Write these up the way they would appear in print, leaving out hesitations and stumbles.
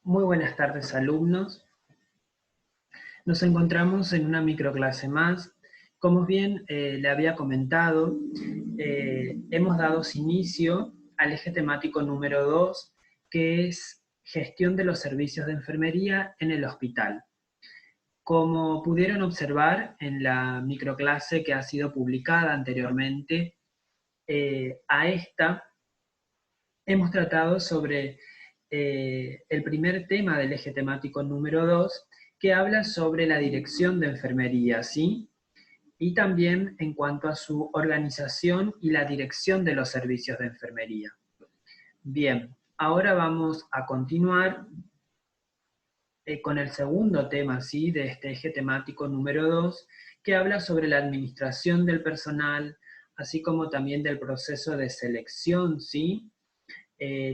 Muy buenas tardes, alumnos. Nos encontramos en una microclase más. Como bien le había comentado, hemos dado inicio al eje temático número 2, que es gestión de los servicios de enfermería en el hospital. Como pudieron observar en la microclase que ha sido publicada anteriormente, a esta hemos tratado sobre el primer tema del eje temático número 2, que habla sobre la dirección de enfermería, ¿sí? Y también en cuanto a su organización y la dirección de los servicios de enfermería. Bien, ahora vamos a continuar con el segundo tema, ¿sí? De este eje temático número 2, que habla sobre la administración del personal, así como también del proceso de selección, ¿sí?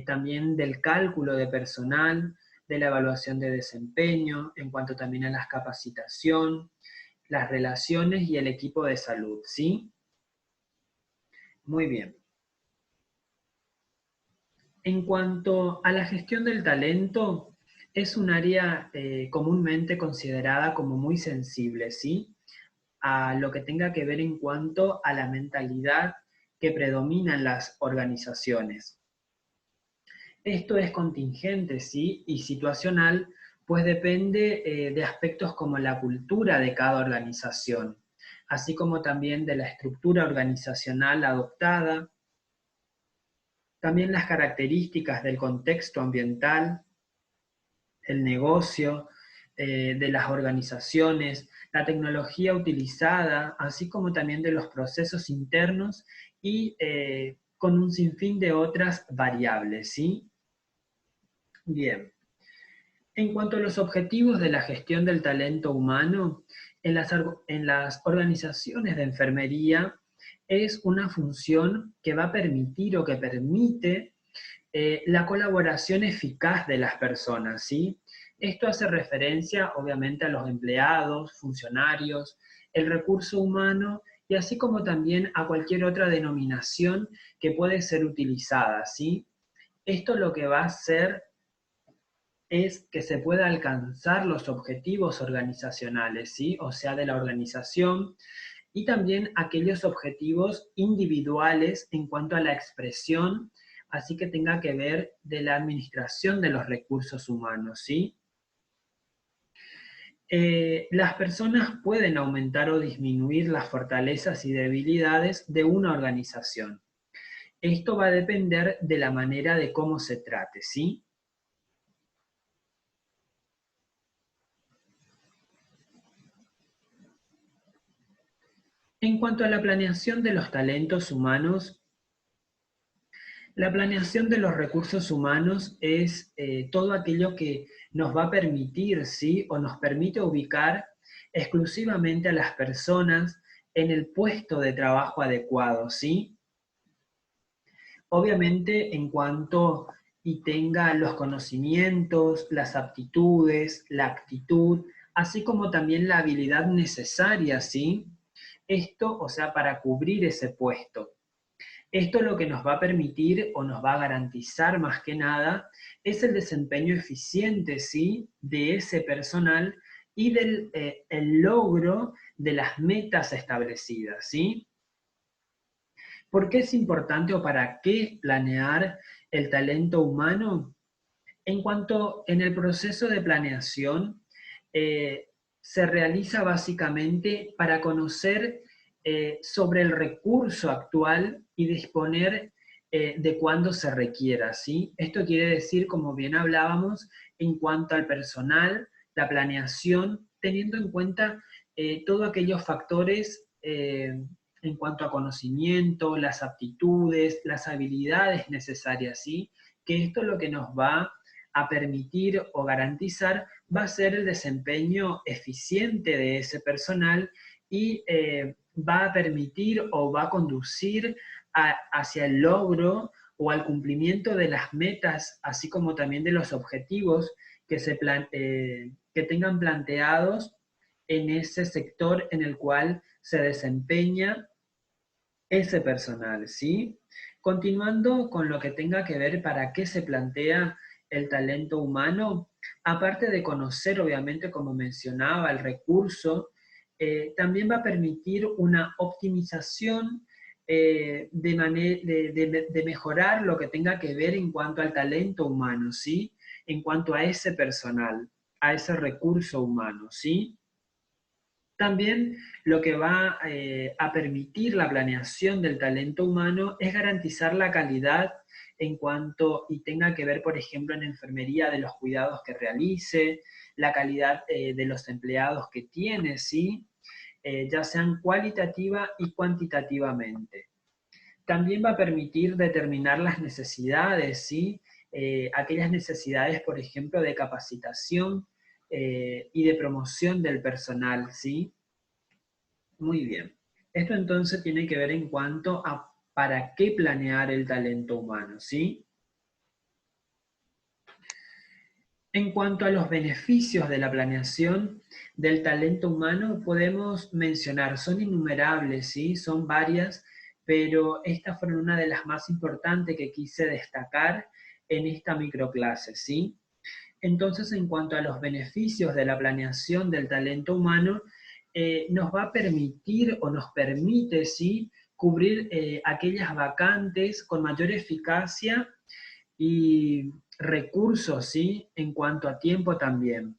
También del cálculo de personal, de la evaluación de desempeño, en cuanto también a la capacitación, las relaciones y el equipo de salud, ¿sí? Muy bien. En cuanto a la gestión del talento, es un área comúnmente considerada como muy sensible, ¿sí? A lo que tenga que ver en cuanto a la mentalidad que predomina en las organizaciones. Esto es contingente, ¿sí? Y situacional, pues depende de aspectos como la cultura de cada organización, así como también de la estructura organizacional adoptada, también las características del contexto ambiental, el negocio, de las organizaciones, la tecnología utilizada, así como también de los procesos internos y con un sinfín de otras variables, ¿sí? Bien. En cuanto a los objetivos de la gestión del talento humano, en las organizaciones de enfermería es una función que va a permitir o que permite la colaboración eficaz de las personas, ¿sí? Esto hace referencia, obviamente, a los empleados, funcionarios, el recurso humano y así como también a cualquier otra denominación que puede ser utilizada, ¿sí? Esto lo que va a hacer es que se pueda alcanzar los objetivos organizacionales, ¿sí? O sea, de la organización, y también aquellos objetivos individuales en cuanto a la expresión, así que tenga que ver de la administración de los recursos humanos, ¿sí? Las personas pueden aumentar o disminuir las fortalezas y debilidades de una organización. Esto va a depender de la manera de cómo se trate, ¿sí? En cuanto a la planeación de los talentos humanos, la planeación de los recursos humanos es todo aquello que nos va a permitir, ¿sí? O nos permite ubicar exclusivamente a las personas en el puesto de trabajo adecuado, ¿sí? Obviamente en cuanto y tenga los conocimientos, las aptitudes, la actitud, así como también la habilidad necesaria, ¿sí? Esto, o sea, para cubrir ese puesto. Esto lo que nos va a permitir o nos va a garantizar más que nada es el desempeño eficiente, ¿sí? De ese personal y del el logro de las metas establecidas, ¿sí? ¿Por qué es importante o para qué planear el talento humano? En cuanto en el proceso de planeación, eh, se realiza básicamente para conocer sobre el recurso actual y disponer de cuándo se requiera, ¿sí? Esto quiere decir, como bien hablábamos, en cuanto al personal, la planeación, teniendo en cuenta todos aquellos factores en cuanto a conocimiento, las aptitudes, las habilidades necesarias, ¿sí? Que esto es lo que nos va a permitir o garantizar va a ser el desempeño eficiente de ese personal y va a permitir o va a conducir hacia el logro o al cumplimiento de las metas, así como también de los objetivos que tengan planteados en ese sector en el cual se desempeña ese personal, ¿sí? Continuando con lo que tenga que ver para qué se plantea el talento humano, aparte de conocer, obviamente, como mencionaba, el recurso, también va a permitir una optimización de mejorar lo que tenga que ver en cuanto al talento humano, ¿sí? En cuanto a ese personal, a ese recurso humano, ¿sí? También lo que va a permitir la planeación del talento humano es garantizar la calidad en cuanto y tenga que ver, por ejemplo, en enfermería de los cuidados que realice, la calidad de los empleados que tiene, ¿sí? Ya sean cualitativa y cuantitativamente. También va a permitir determinar las necesidades, ¿sí? Aquellas necesidades, por ejemplo, de capacitación y de promoción del personal, ¿sí? Muy bien. Esto entonces tiene que ver en cuanto a para qué planear el talento humano, ¿sí? En cuanto a los beneficios de la planeación del talento humano, podemos mencionar, son innumerables, ¿sí? Son varias, pero estas fueron una de las más importantes que quise destacar en esta microclase, ¿sí? Entonces, en cuanto a los beneficios de la planeación del talento humano, nos va a permitir o nos permite, ¿sí? Cubrir aquellas vacantes con mayor eficacia y recursos, ¿sí? En cuanto a tiempo también.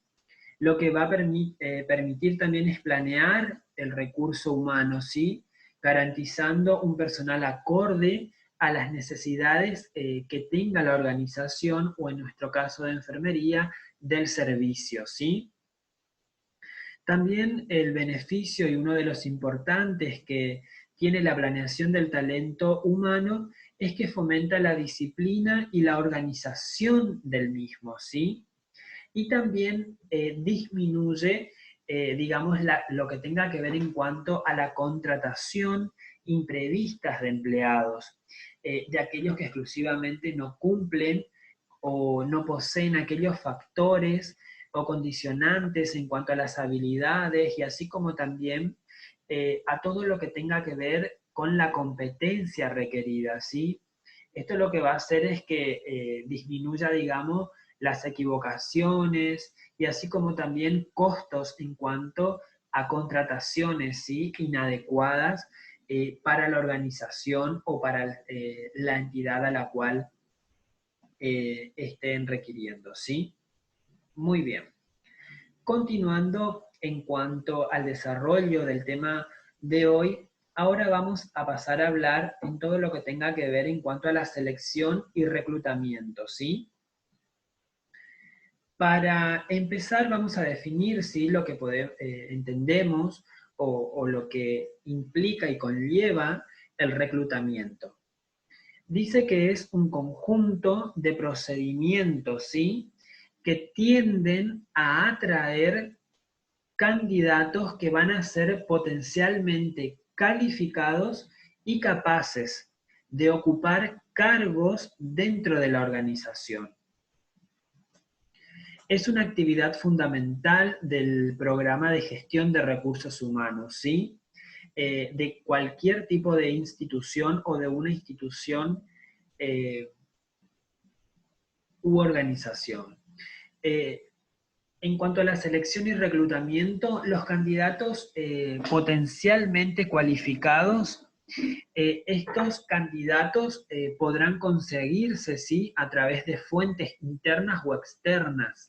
Lo que va a permitir también es planear el recurso humano, ¿sí? Garantizando un personal acorde a las necesidades que tenga la organización o en nuestro caso de enfermería del servicio, ¿sí? También el beneficio y uno de los importantes que tiene la planeación del talento humano es que fomenta la disciplina y la organización del mismo, ¿sí? Y también disminuye, digamos, lo que tenga que ver en cuanto a la contratación imprevistas de empleados, de aquellos que exclusivamente no cumplen o no poseen aquellos factores o condicionantes en cuanto a las habilidades y así como también a todo lo que tenga que ver con la competencia requerida, ¿sí? Esto lo que va a hacer es que disminuya, digamos, las equivocaciones y así como también costos en cuanto a contrataciones, ¿sí? Inadecuadas para la organización o para la entidad a la cual estén requiriendo, ¿sí? Muy bien. Continuando en cuanto al desarrollo del tema de hoy, ahora vamos a pasar a hablar en todo lo que tenga que ver en cuanto a la selección y reclutamiento, ¿sí? Para empezar vamos a definir ¿sí? Lo que entendemos o lo que implica y conlleva el reclutamiento. Dice que es un conjunto de procedimientos, ¿sí? Que tienden a atraer candidatos que van a ser potencialmente calificados y capaces de ocupar cargos dentro de la organización. Es una actividad fundamental del programa de gestión de recursos humanos, ¿sí? De cualquier tipo de institución o de una institución u organización. En cuanto a la selección y reclutamiento, los candidatos potencialmente cualificados, estos candidatos podrán conseguirse, ¿sí? A través de fuentes internas o externas,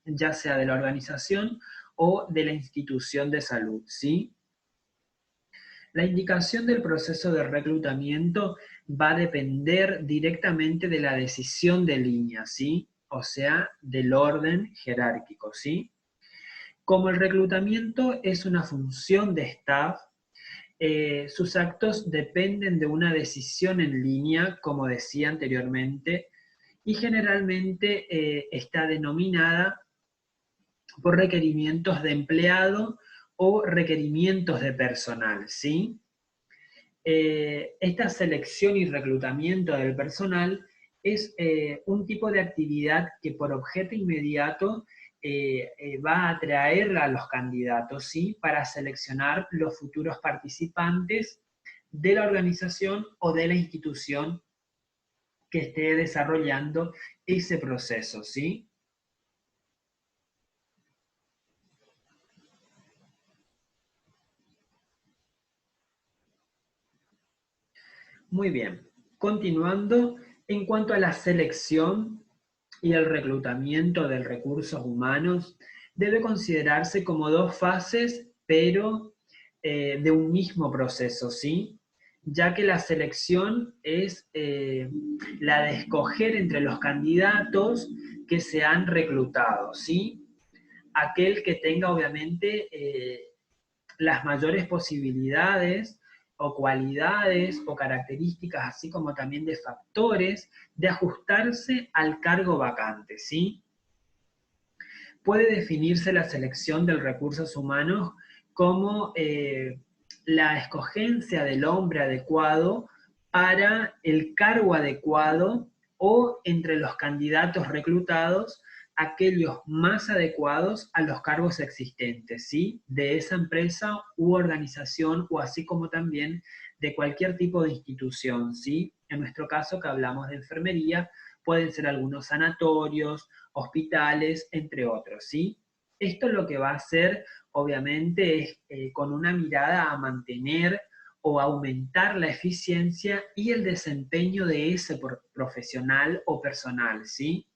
ya sea de la organización o de la institución de salud, ¿sí? La indicación del proceso de reclutamiento va a depender directamente de la decisión de línea, ¿sí? O sea, del orden jerárquico, ¿sí? Como el reclutamiento es una función de staff, sus actos dependen de una decisión en línea, como decía anteriormente, y generalmente está denominada por requerimientos de empleado o requerimientos de personal, ¿sí? Esta selección y reclutamiento del personal es un tipo de actividad que por objeto inmediato va a atraer a los candidatos, ¿sí? Para seleccionar los futuros participantes de la organización o de la institución que esté desarrollando ese proceso, ¿sí? Muy bien. Continuando, en cuanto a la selección y el reclutamiento de recursos humanos, debe considerarse como dos fases, pero de un mismo proceso, ¿sí? Ya que la selección es la de escoger entre los candidatos que se han reclutado, ¿sí? Aquel que tenga obviamente las mayores posibilidades o cualidades o características, así como también de factores de ajustarse al cargo vacante, ¿sí? Puede definirse la selección de recursos humanos como la escogencia del hombre adecuado para el cargo adecuado o entre los candidatos reclutados aquellos más adecuados a los cargos existentes, ¿sí? De esa empresa u organización o así como también de cualquier tipo de institución, ¿sí? En nuestro caso que hablamos de enfermería, pueden ser algunos sanatorios, hospitales, entre otros, ¿sí? Esto lo que va a hacer, obviamente, es con una mirada a mantener o aumentar la eficiencia y el desempeño de ese profesional o personal, ¿sí?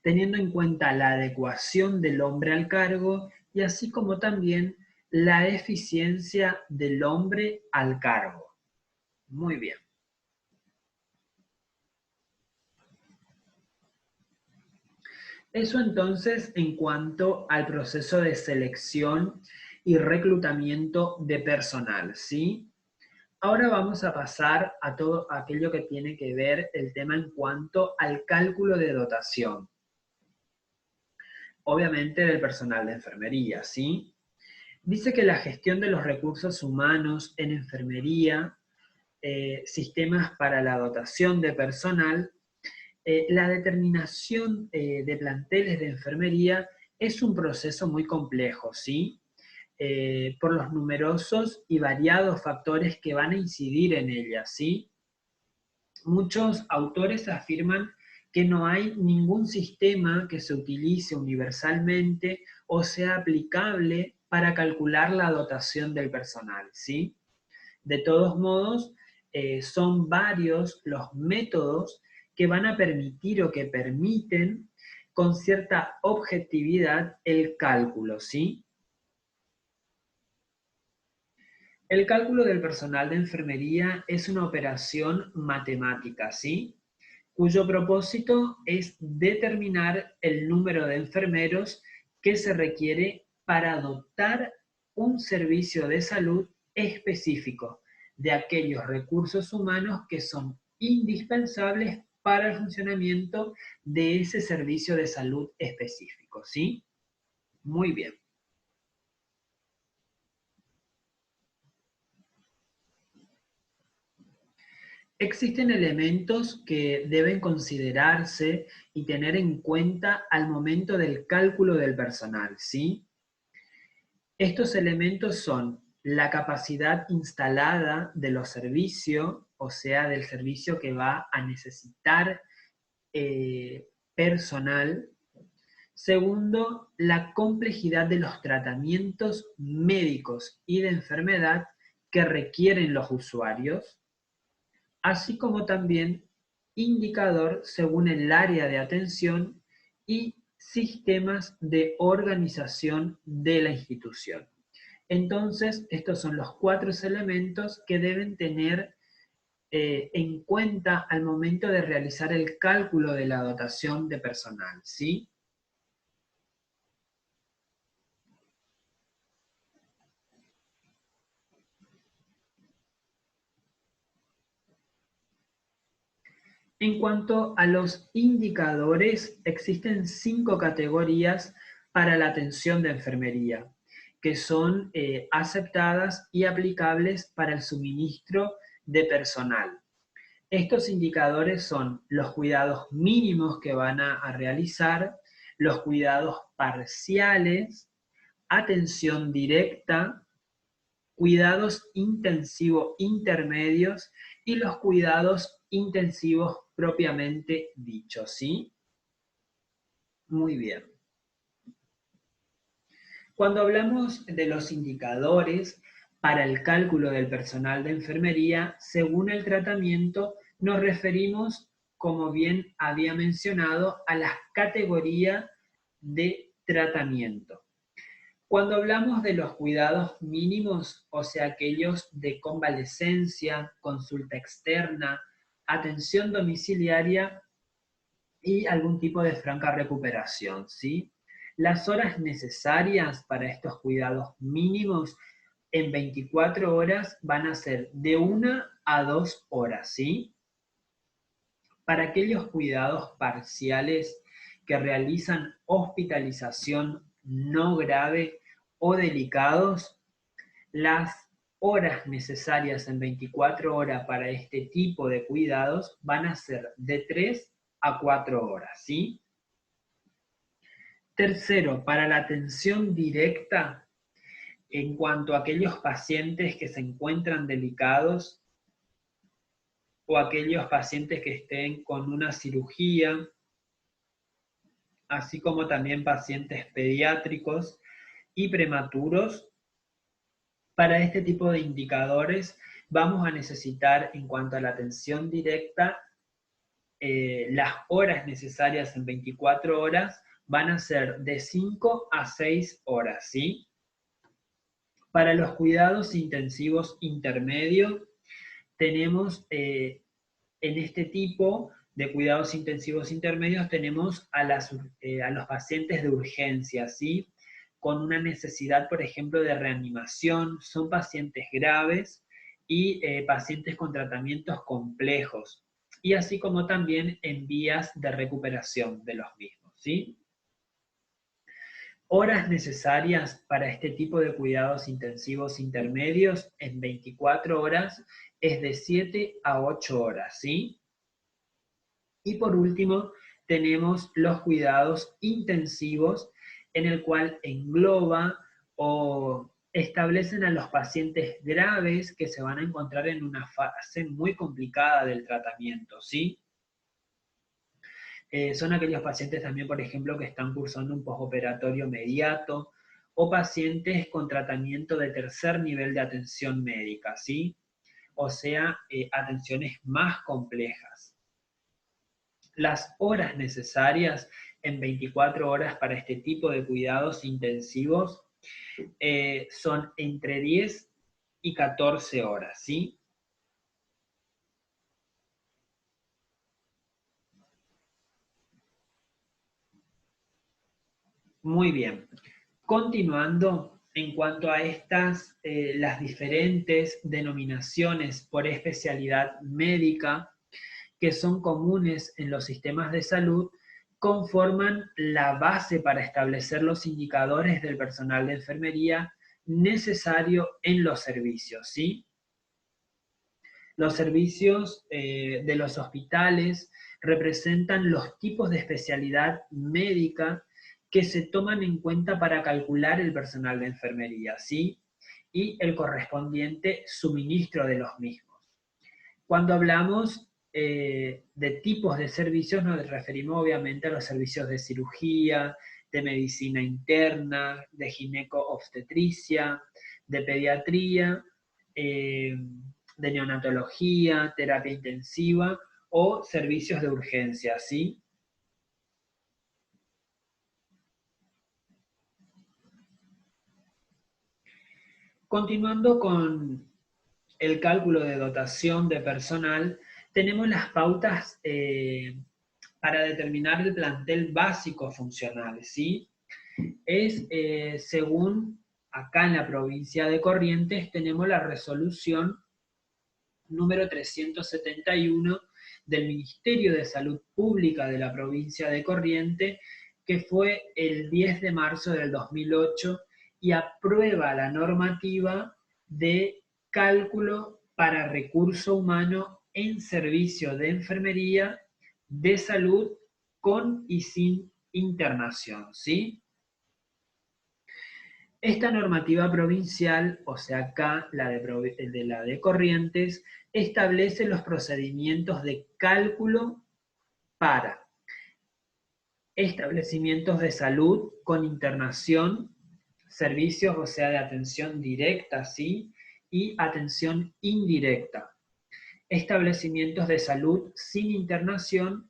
Teniendo en cuenta la adecuación del hombre al cargo y así como también la eficiencia del hombre al cargo. Muy bien. Eso entonces en cuanto al proceso de selección y reclutamiento de personal, ¿sí? Ahora vamos a pasar a todo aquello que tiene que ver el tema en cuanto al cálculo de dotación. Obviamente del personal de enfermería, ¿sí? Dice que la gestión de los recursos humanos en enfermería, sistemas para la dotación de personal, la determinación de planteles de enfermería es un proceso muy complejo, ¿sí? Por los numerosos y variados factores que van a incidir en ella, ¿sí? Muchos autores afirman que no hay ningún sistema que se utilice universalmente o sea aplicable para calcular la dotación del personal, ¿sí? De todos modos, son varios los métodos que van a permitir o que permiten con cierta objetividad el cálculo, ¿sí? El cálculo del personal de enfermería es una operación matemática, ¿sí? Cuyo propósito es determinar el número de enfermeros que se requiere para dotar un servicio de salud específico de aquellos recursos humanos que son indispensables para el funcionamiento de ese servicio de salud específico, ¿sí? Muy bien. Existen elementos que deben considerarse y tener en cuenta al momento del cálculo del personal, ¿sí? Estos elementos son la capacidad instalada de los servicios, o sea, del servicio que va a necesitar personal. Segundo, la complejidad de los tratamientos médicos y de enfermedad que requieren los usuarios, así como también indicador según el área de atención y sistemas de organización de la institución. Entonces, estos son los cuatro elementos que deben tener en cuenta al momento de realizar el cálculo de la dotación de personal, ¿sí? En cuanto a los indicadores, existen 5 categorías para la atención de enfermería, que son aceptadas y aplicables para el suministro de personal. Estos indicadores son los cuidados mínimos que van a realizar, los cuidados parciales, atención directa, cuidados intensivos intermedios y los cuidados intensivos propiamente dichos, ¿sí? Muy bien. Cuando hablamos de los indicadores para el cálculo del personal de enfermería, según el tratamiento, nos referimos, como bien había mencionado, a las categorías de tratamiento. Cuando hablamos de los cuidados mínimos, o sea, aquellos de convalecencia, consulta externa, atención domiciliaria y algún tipo de franca recuperación, ¿sí? Las horas necesarias para estos cuidados mínimos en 24 horas van a ser de 1 a 2 horas, ¿sí? Para aquellos cuidados parciales que realizan hospitalización no grave o delicados, las horas necesarias en 24 horas para este tipo de cuidados van a ser de 3 a 4 horas, ¿sí? Tercero, para la atención directa, en cuanto a aquellos pacientes que se encuentran delicados o aquellos pacientes que estén con una cirugía, así como también pacientes pediátricos y prematuros, para este tipo de indicadores vamos a necesitar, en cuanto a la atención directa, las horas necesarias en 24 horas van a ser de 5 a 6 horas, ¿sí? Para los cuidados intensivos intermedios, tenemos en este tipo de cuidados intensivos intermedios, tenemos a los pacientes de urgencia, ¿sí? Con una necesidad, por ejemplo, de reanimación, son pacientes graves y pacientes con tratamientos complejos, y así como también en vías de recuperación de los mismos, ¿sí? Horas necesarias para este tipo de cuidados intensivos intermedios en 24 horas es de 7 a 8 horas, ¿sí? Y por último, tenemos los cuidados intensivos, en el cual engloba o establecen a los pacientes graves que se van a encontrar en una fase muy complicada del tratamiento, ¿sí? Son aquellos pacientes también, por ejemplo, que están cursando un postoperatorio inmediato o pacientes con tratamiento de tercer nivel de atención médica, ¿sí? O sea, atenciones más complejas. Las horas necesarias en 24 horas para este tipo de cuidados intensivos son entre 10 y 14 horas, ¿sí? Muy bien. Continuando, en cuanto a estas, las diferentes denominaciones por especialidad médica que son comunes en los sistemas de salud, conforman la base para establecer los indicadores del personal de enfermería necesario en los servicios, ¿sí? Los servicios de los hospitales representan los tipos de especialidad médica que se toman en cuenta para calcular el personal de enfermería, ¿sí? Y el correspondiente suministro de los mismos. Cuando hablamos de tipos de servicios, nos referimos obviamente a los servicios de cirugía, de medicina interna, de gineco-obstetricia, de pediatría, de neonatología, terapia intensiva o servicios de urgencia, ¿sí? Continuando con el cálculo de dotación de personal, tenemos las pautas para determinar el plantel básico funcional, ¿sí? Es según acá en la provincia de Corrientes tenemos la resolución número 371 del Ministerio de Salud Pública de la provincia de Corrientes, que fue el 10 de marzo del 2008 y aprueba la normativa de cálculo para recurso humano en servicio de enfermería de salud con y sin internación, ¿sí? Esta normativa provincial, o sea acá la de Corrientes, establece los procedimientos de cálculo para establecimientos de salud con internación, servicios, o sea, de atención directa, ¿sí? Y atención indirecta. Establecimientos de salud sin internación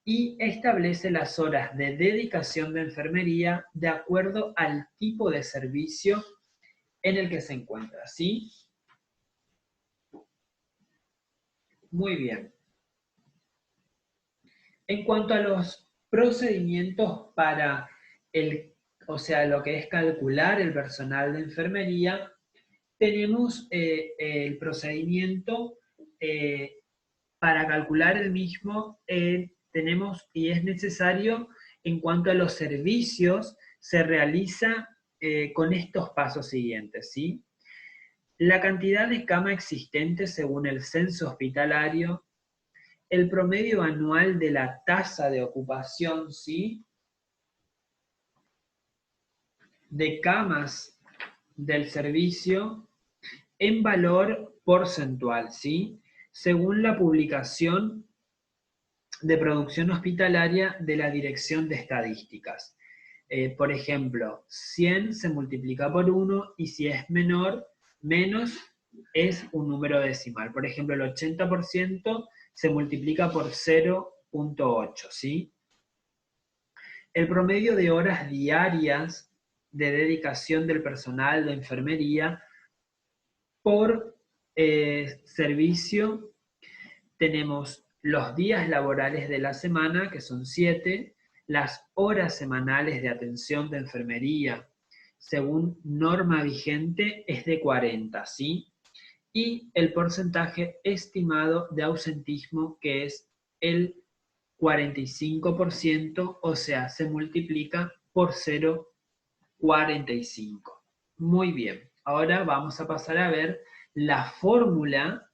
y establece las horas de dedicación de enfermería de acuerdo al tipo de servicio en el que se encuentra, ¿sí? Muy bien. En cuanto a los procedimientos para o sea, lo que es calcular el personal de enfermería, tenemos el procedimiento para calcular el mismo, tenemos y es necesario en cuanto a los servicios, se realiza con estos pasos siguientes, ¿sí? La cantidad de cama existente según el censo hospitalario, el promedio anual de la tasa de ocupación, ¿sí? De camas del servicio en valor porcentual, ¿sí? Según la publicación de producción hospitalaria de la Dirección de Estadísticas. Por ejemplo, 100 se multiplica por 1 y si es menor, menos es un número decimal. Por ejemplo, el 80% se multiplica por 0,8, ¿sí? El promedio de horas diarias de dedicación del personal de enfermería por servicio, tenemos los días laborales de la semana, que son 7, las horas semanales de atención de enfermería, según norma vigente, es de 40, ¿sí? Y el porcentaje estimado de ausentismo, que es el 45%, o sea, se multiplica por 0,45. Muy bien, ahora vamos a pasar a ver la fórmula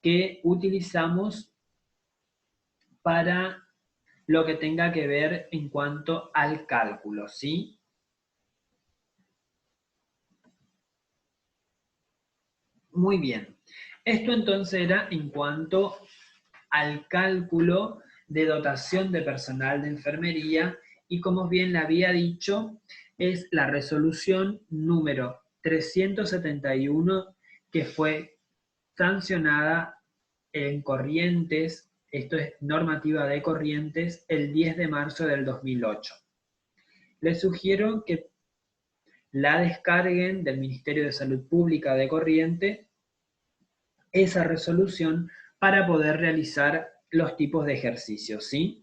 que utilizamos para lo que tenga que ver en cuanto al cálculo, ¿sí? Muy bien. Esto entonces era en cuanto al cálculo de dotación de personal de enfermería y como bien le había dicho, es la resolución número 371 que fue sancionada en Corrientes, esto es normativa de Corrientes, el 10 de marzo del 2008. Les sugiero que la descarguen del Ministerio de Salud Pública de Corrientes, esa resolución, para poder realizar los tipos de ejercicios, ¿sí?